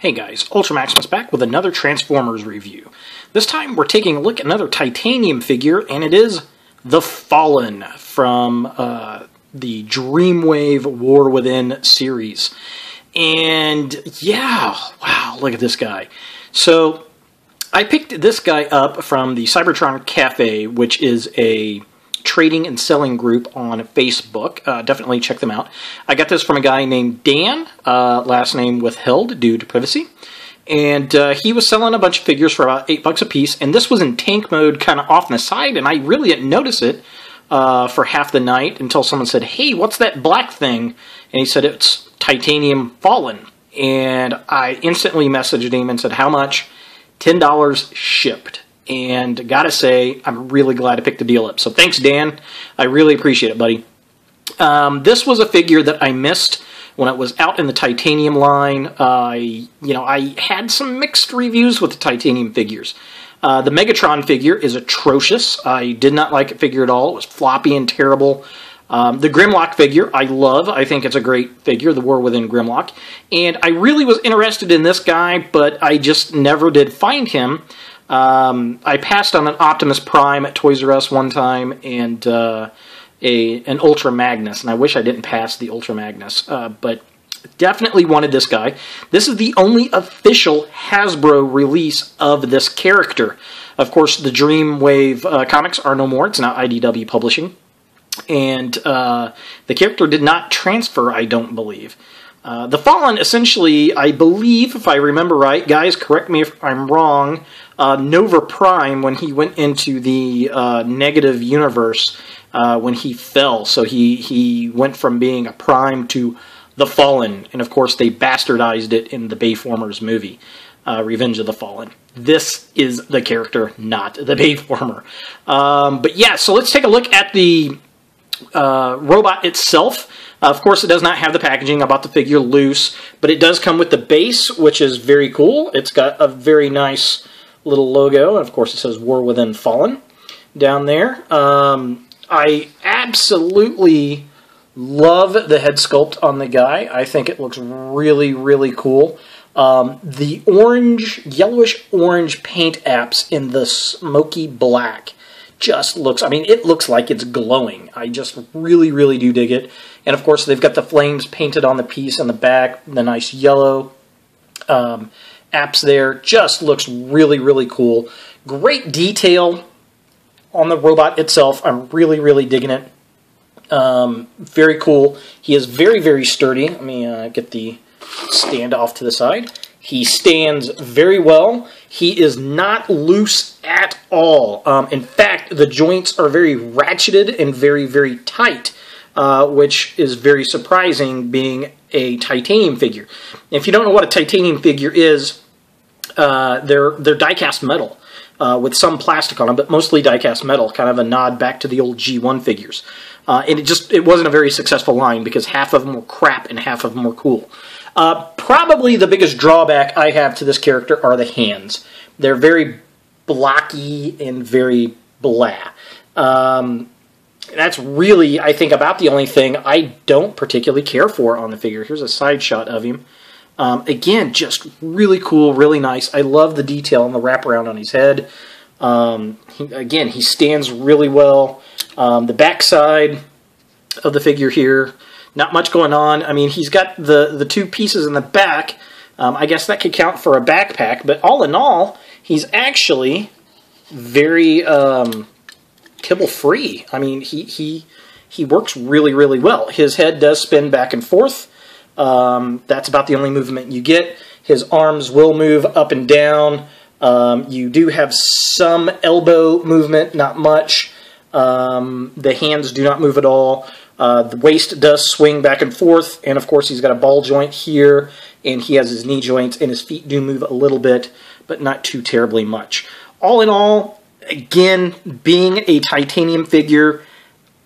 Hey guys, Ultra Maximus back with another Transformers review. This time we're taking a look at another titanium figure, and it is The Fallen from the Dreamwave War Within series. And yeah, wow, look at this guy. So I picked this guy up from the Cybertron Cafe, which is a trading and selling group on Facebook. Definitely check them out. I got this from a guy named Dan, last name withheld due to privacy. And he was selling a bunch of figures for about $8 a piece. And this was in tank mode, kind of off on the side. And I really didn't notice it for half the night until someone said, "Hey, what's that black thing?" And he said, "It's Titanium Fallen." And I instantly messaged him and said, "How much?" $10 shipped. And gotta say, I'm really glad I picked the deal up. So thanks, Dan. I really appreciate it, buddy. This was a figure that I missed when it was out in the titanium line. I had some mixed reviews with the titanium figures. The Megatron figure is atrocious. I did not like the figure at all. It was floppy and terrible. The Grimlock figure, I love. I think it's a great figure, the War Within Grimlock. And I really was interested in this guy, but I just never did find him. I passed on an Optimus Prime at Toys R Us one time, and an Ultra Magnus, and I wish I didn't pass the Ultra Magnus, but definitely wanted this guy. This is the only official Hasbro release of this character. Of course, the Dreamwave Comics are no more. It's now IDW Publishing. And the character did not transfer, I don't believe. The Fallen, essentially, I believe, if I remember right, guys, correct me if I'm wrong, Nova Prime, when he went into the negative universe, when he fell, so he went from being a Prime to the Fallen, and of course they bastardized it in the Bayformers movie, Revenge of the Fallen. This is the character, not the Bayformer. But yeah, so let's take a look at the robot itself. Of course, it does not have the packaging. I bought the figure loose, but it does come with the base, which is very cool. It's got a very nice little logo, and of course it says War Within Fallen down there. I absolutely love the head sculpt on the guy. I think it looks really, really cool. The orange, yellowish-orange paint apps in the smoky black just looks, I mean, it looks like it's glowing. I just really, really do dig it. And of course, they've got the flames painted on the piece on the back, the nice yellow apps there. Just looks really, really cool. Great detail on the robot itself. I'm really, really digging it. Very cool. He is very, very sturdy. Let me get the stand off to the side. He stands very well. He is not loose at all. In fact, the joints are very ratcheted and very, very tight, which is very surprising being a titanium figure. If you don't know what a titanium figure is, they're die-cast metal with some plastic on them, but mostly die-cast metal, kind of a nod back to the old G1 figures. And it wasn't a very successful line because half of them were crap and half of them were cool. Probably the biggest drawback I have to this character are the hands. They're very blocky and very blah. That's really, I think, about the only thing I don't particularly care for on the figure. Here's a side shot of him. Again, just really cool, really nice. I love the detail and the wraparound on his head. Again, he stands really well. The back side of the figure here, not much going on. I mean, he's got the two pieces in the back. I guess that could count for a backpack, but all in all, he's actually very kibble-free. I mean, he works really, really well. His head does spin back and forth. That's about the only movement you get. His arms will move up and down. You do have some elbow movement, not much. The hands do not move at all. The waist does swing back and forth, and of course he's got a ball joint here, and he has his knee joints, and his feet do move a little bit, but not too terribly much. All in all, again, being a titanium figure,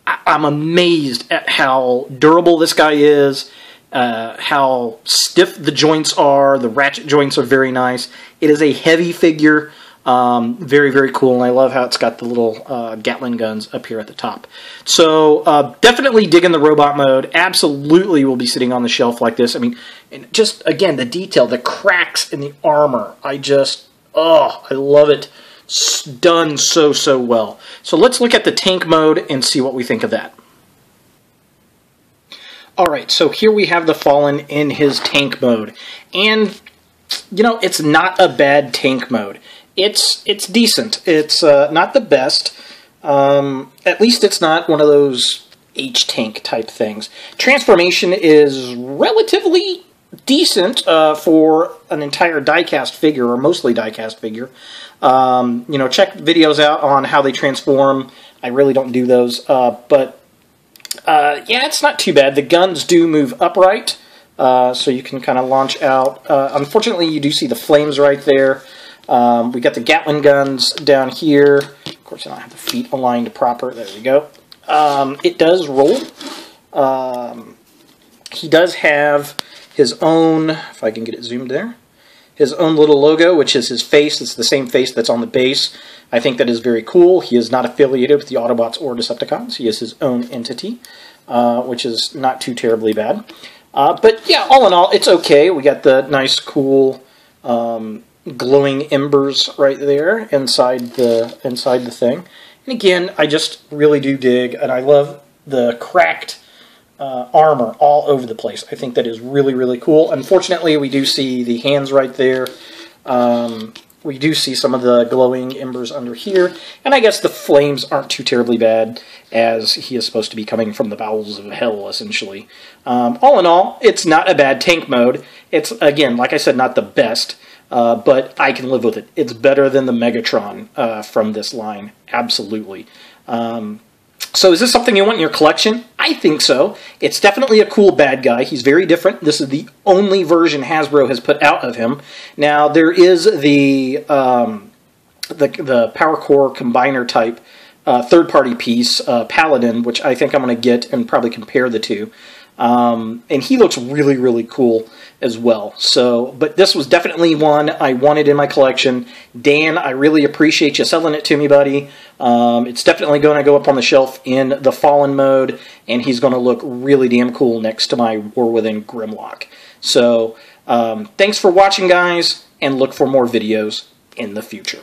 I'm amazed at how durable this guy is, how stiff the joints are. The ratchet joints are very nice. It is a heavy figure. Very, very cool, and I love how it's got the little Gatling guns up here at the top. So definitely digging the robot mode. Absolutely will be sitting on the shelf like this. I mean, and just, again, the detail, the cracks in the armor. I love it. It's done so, so well. So let's look at the tank mode and see what we think of that. Alright, so here we have the Fallen in his tank mode. And, you know, it's not a bad tank mode. It's decent. It's not the best. At least it's not one of those H-tank type things. Transformation is relatively decent for an entire die-cast figure, or mostly die-cast figure. You know, check videos out on how they transform. I really don't do those, but yeah, it's not too bad. The guns do move upright, so you can kind of launch out. Unfortunately, you do see the flames right there. We got the Gatling guns down here. Of course, I don't have the feet aligned proper. There we go. It does roll. He does have his own, if I can get it zoomed there, his own little logo, which is his face. It's the same face that's on the base. I think that is very cool. He is not affiliated with the Autobots or Decepticons. He is his own entity, which is not too terribly bad. But yeah, all in all, it's okay. We got the nice, cool glowing embers right there inside the thing. And again, I just really do dig, and I love the cracked armor all over the place. I think that is really, really cool. Unfortunately, we do see the hands right there. We do see some of the glowing embers under here. And I guess the flames aren't too terribly bad, as he is supposed to be coming from the bowels of hell, essentially. All in all, it's not a bad tank mode. It's, again, like I said, not the best, but I can live with it. It's better than the Megatron from this line. Absolutely. So is this something you want in your collection? I think so. It's definitely a cool bad guy. He's very different. This is the only version Hasbro has put out of him. Now, there is the Power Core Combiner type third-party piece, Paladin, which I think I'm going to get and probably compare the two. And he looks really, really cool as well. So, but this was definitely one I wanted in my collection. Dan, I really appreciate you selling it to me, buddy. It's definitely going to go up on the shelf in the Fallen mode, and he's going to look really damn cool next to my War Within Grimlock. So, thanks for watching, guys, and look for more videos in the future.